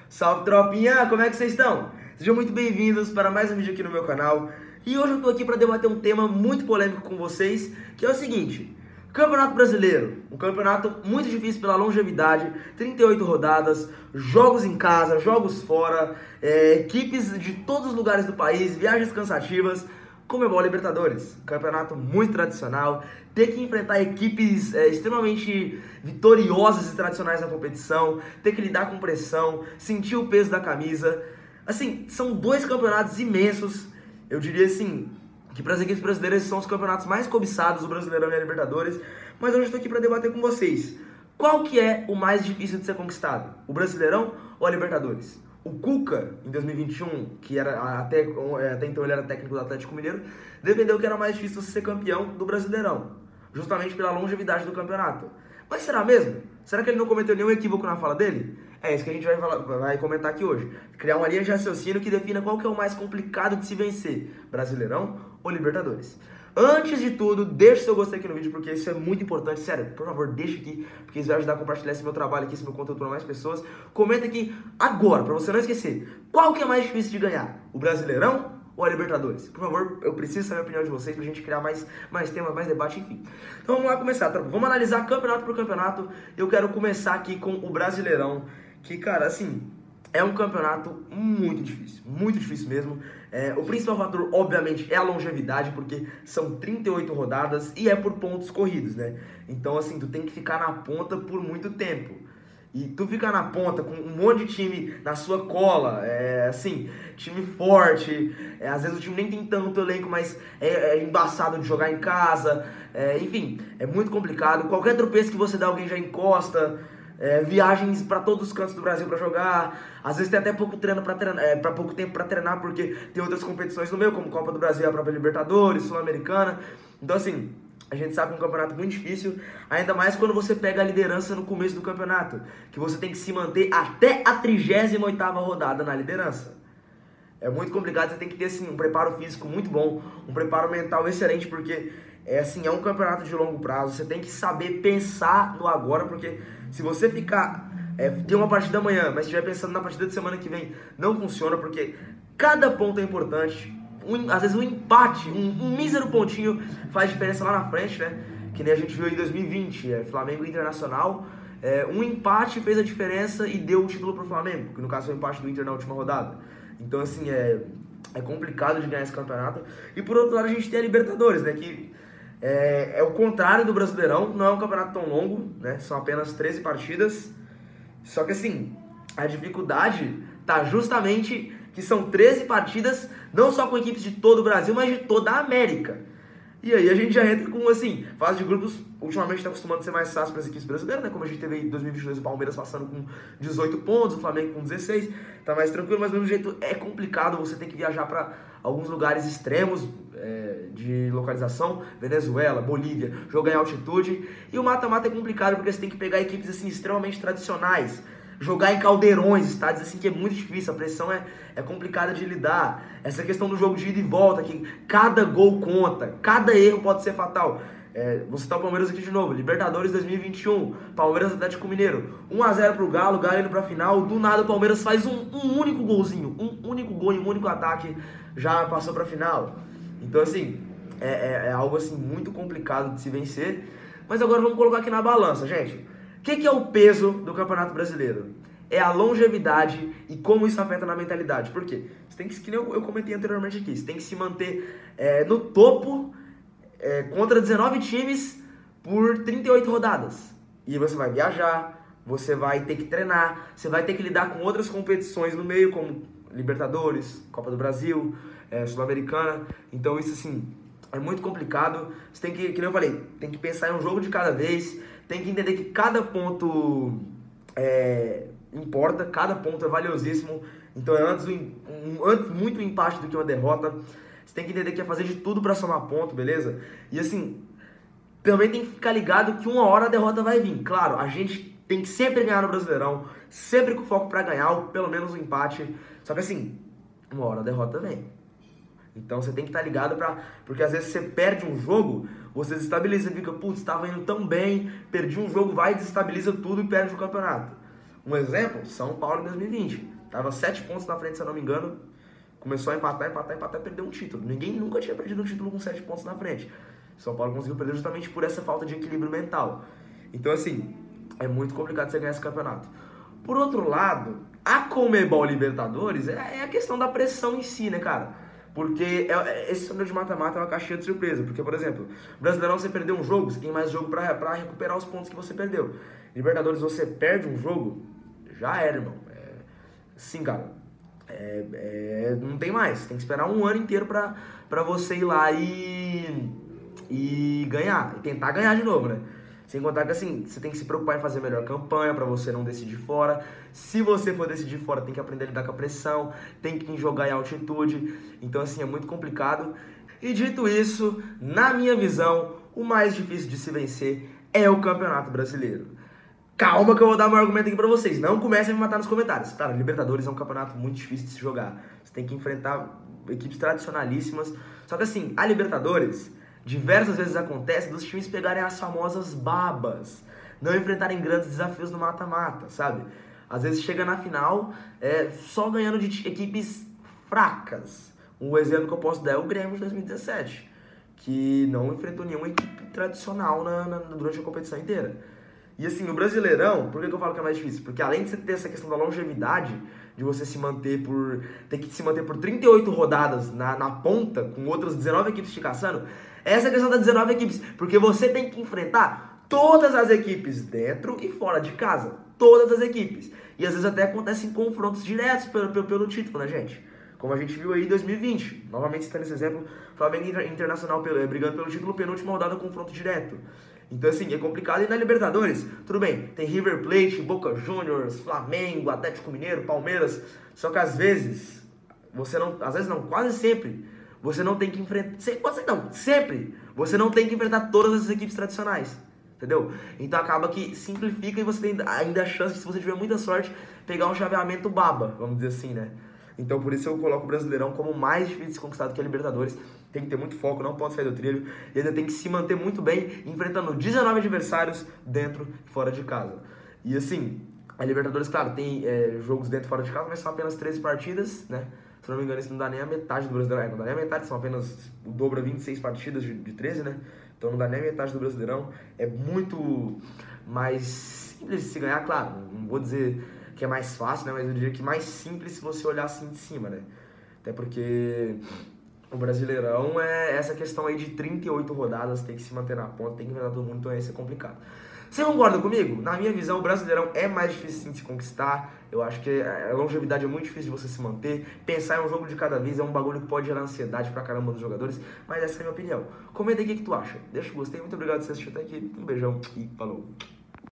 Salve tropinha, como é que vocês estão? Sejam muito bem-vindos para mais um vídeo aqui no meu canal. E hoje eu tô aqui para debater um tema muito polêmico com vocês, que é o seguinte: Campeonato Brasileiro, um campeonato muito difícil pela longevidade, 38 rodadas, jogos em casa, jogos fora, equipes de todos os lugares do país, viagens cansativas. Comebol Libertadores, campeonato muito tradicional, ter que enfrentar equipes extremamente vitoriosas e tradicionais na competição, ter que lidar com pressão, sentir o peso da camisa. Assim, são dois campeonatos imensos. Eu diria assim, que para as equipes brasileiras são os campeonatos mais cobiçados, o Brasileirão e a Libertadores. Mas hoje eu estou aqui para debater com vocês. Qual que é o mais difícil de ser conquistado? O Brasileirão ou a Libertadores? O Cuca, em 2021, que era até então ele era técnico do Atlético Mineiro, defendeu que era mais difícil ser campeão do Brasileirão, justamente pela longevidade do campeonato. Mas será mesmo? Será que ele não cometeu nenhum equívoco na fala dele? É isso que a gente vai comentar aqui hoje. Criar uma linha de raciocínio que defina qual que é o mais complicado de se vencer, Brasileirão ou Libertadores. Antes de tudo, deixa o seu gostei aqui no vídeo, porque isso é muito importante. Sério, por favor, deixa aqui, porque isso vai ajudar a compartilhar esse meu trabalho aqui, esse meu conteúdo para mais pessoas. Comenta aqui agora, para você não esquecer. Qual que é mais difícil de ganhar? O Brasileirão ou a Libertadores? Por favor, eu preciso saber a opinião de vocês pra gente criar mais temas, mais debate, enfim. Então vamos lá começar, tropa. Vamos analisar campeonato por campeonato. Eu quero começar aqui com o Brasileirão, que, cara, assim, é um campeonato muito difícil mesmo. O principal fator, obviamente, é a longevidade, porque são 38 rodadas e é por pontos corridos, né? Então, assim, tu tem que ficar na ponta por muito tempo. E tu ficar na ponta com um monte de time na sua cola, assim, time forte, às vezes o time nem tem tanto elenco, mas é embaçado de jogar em casa, enfim, é muito complicado. Qualquer tropeço que você dá, alguém já encosta. Viagens para todos os cantos do Brasil para jogar, às vezes tem até pouco tempo para treinar, porque tem outras competições no meio, como Copa do Brasil, a própria Libertadores, Sul-Americana. Então, assim, a gente sabe que é um campeonato muito difícil, ainda mais quando você pega a liderança no começo do campeonato, que você tem que se manter até a 38ª rodada na liderança. É muito complicado, você tem que ter, assim, um preparo físico muito bom, um preparo mental excelente, porque é um campeonato de longo prazo. Você tem que saber pensar no agora, porque se você ficar, ter uma partida amanhã, mas estiver pensando na partida de semana que vem, não funciona, porque cada ponto é importante. Às vezes um empate, um mísero pontinho faz diferença lá na frente, né? Que nem a gente viu em 2020, Flamengo e Internacional. Um empate fez a diferença e deu o título pro Flamengo, que no caso foi o empate do Inter na última rodada. Então, assim, é complicado de ganhar esse campeonato. E por outro lado, a gente tem a Libertadores, né? Que é o contrário do Brasileirão, não é um campeonato tão longo, né? São apenas 13 partidas. Só que, assim, a dificuldade tá justamente que são 13 partidas, não só com equipes de todo o Brasil, mas de toda a América. E aí a gente já entra com, assim, fase de grupos, ultimamente tá acostumando a ser mais fácil para as equipes brasileiras, né? Como a gente teve em 2022 o Palmeiras passando com 18 pontos, o Flamengo com 16, tá mais tranquilo, mas do mesmo jeito é complicado, você tem que viajar para alguns lugares extremos de localização, Venezuela, Bolívia, jogar em altitude. E o mata-mata é complicado porque você tem que pegar equipes, assim, extremamente tradicionais, jogar em caldeirões, estádios assim que é muito difícil, a pressão é complicada de lidar. Essa questão do jogo de ida e volta, que cada gol conta, cada erro pode ser fatal. Vou citar o Palmeiras aqui de novo, Libertadores 2021, Palmeiras Atlético Mineiro, 1-0 pro Galo, Galo indo pra final, do nada o Palmeiras faz um único golzinho, um único gol e um único ataque, já passou pra final. Então, assim, é algo assim muito complicado de se vencer. Mas agora vamos colocar aqui na balança, gente. O que é o peso do Campeonato Brasileiro? É a longevidade e como isso afeta na mentalidade. Por quê? Você tem que nem eu comentei anteriormente aqui, você tem que se manter no topo contra 19 times por 38 rodadas. E você vai viajar, você vai ter que treinar, você vai ter que lidar com outras competições no meio, como Libertadores, Copa do Brasil, Sul-Americana. Então isso, assim, é muito complicado. Você tem que nem eu falei, tem que pensar em um jogo de cada vez, tem que entender que cada ponto importa, cada ponto é valiosíssimo. Então antes muito um empate do que uma derrota. Você tem que entender que é fazer de tudo para somar ponto, beleza? E assim, também tem que ficar ligado que uma hora a derrota vai vir. Claro, a gente tem que sempre ganhar no Brasileirão, sempre com foco para ganhar, ou pelo menos um empate. Só que assim, uma hora a derrota vem. Então você tem que estar ligado porque às vezes você perde um jogo, você desestabiliza, fica, putz, estava indo tão bem, perdi um jogo, vai, desestabiliza tudo e perde o campeonato. Um exemplo, São Paulo em 2020. tava 7 pontos na frente, se eu não me engano. Começou a empatar, e perdeu um título. Ninguém nunca tinha perdido um título com 7 pontos na frente. São Paulo conseguiu perder justamente por essa falta de equilíbrio mental. Então, assim, é muito complicado você ganhar esse campeonato. Por outro lado, a Conmebol Libertadores é a questão da pressão em si, né, cara? Porque esse torneio de mata-mata é uma caixinha de surpresa. Porque, por exemplo, Brasileirão você perdeu um jogo, você tem mais jogo pra recuperar os pontos que você perdeu. Libertadores você perde um jogo, já era, irmão. Sim, cara. Não tem mais. Tem que esperar um ano inteiro pra você ir lá e ganhar. E tentar ganhar de novo, né? Sem contar que, assim, você tem que se preocupar em fazer a melhor campanha pra você não decidir fora. Se você for decidir fora, tem que aprender a lidar com a pressão, tem que jogar em altitude. Então, assim, é muito complicado. E dito isso, na minha visão, o mais difícil de se vencer é o Campeonato Brasileiro. Calma que eu vou dar meu argumento aqui pra vocês. Não comecem a me matar nos comentários. Cara, Libertadores é um campeonato muito difícil de se jogar. Você tem que enfrentar equipes tradicionalíssimas. Só que assim, a Libertadores, diversas vezes acontece dos times pegarem as famosas babas. Não enfrentarem grandes desafios no mata-mata, sabe? Às vezes chega na final só ganhando de equipes fracas. Um exemplo que eu posso dar é o Grêmio de 2017. Que não enfrentou nenhuma equipe tradicional durante a competição inteira. E assim, o Brasileirão, por que eu falo que é mais difícil? Porque além de você ter essa questão da longevidade, de você ter que se manter por 38 rodadas na ponta, com outras 19 equipes te caçando, essa é a questão das 19 equipes, porque você tem que enfrentar todas as equipes dentro e fora de casa, todas as equipes. E às vezes até acontecem confrontos diretos pelo título, né, gente? Como a gente viu aí em 2020. Novamente citando esse exemplo, Flamengo Internacional brigando pelo título, penúltima rodada, confronto direto. Então, assim, é complicado. E na Libertadores, tudo bem, tem River Plate, Boca Juniors, Flamengo, Atlético Mineiro, Palmeiras. Só que às vezes, quase sempre, você não tem que enfrentar... Sempre! Você não tem que enfrentar todas as equipes tradicionais. Entendeu? Então acaba que simplifica e você tem ainda a chance de, se você tiver muita sorte, pegar um chaveamento baba, vamos dizer assim, né? Então por isso eu coloco o Brasileirão como mais difícil de ser conquistado que a Libertadores. Tem que ter muito foco, não pode sair do trilho. E ainda tem que se manter muito bem, enfrentando 19 adversários dentro e fora de casa. E assim, a Libertadores, claro, tem jogos dentro e fora de casa, mas são apenas 13 partidas, né? Se não me engano, isso não dá nem a metade do Brasileirão. Não dá nem a metade, são apenas o dobro, 26 partidas de 13, né? Então não dá nem a metade do Brasileirão. É muito mais simples de se ganhar, claro. Não vou dizer que é mais fácil, né? Mas eu diria que mais simples se você olhar assim de cima, né? Até porque o Brasileirão é essa questão aí de 38 rodadas, tem que se manter na ponta, tem que enfrentar todo mundo, então aí isso é complicado. Você concorda comigo? Na minha visão, o Brasileirão é mais difícil sim de se conquistar. Eu acho que a longevidade é muito difícil de você se manter. Pensar em um jogo de cada vez é um bagulho que pode gerar ansiedade pra caramba dos jogadores, mas essa é a minha opinião. Comenta aí o que tu acha. Deixa o gostei, muito obrigado por você assistir até aqui. Um beijão e falou!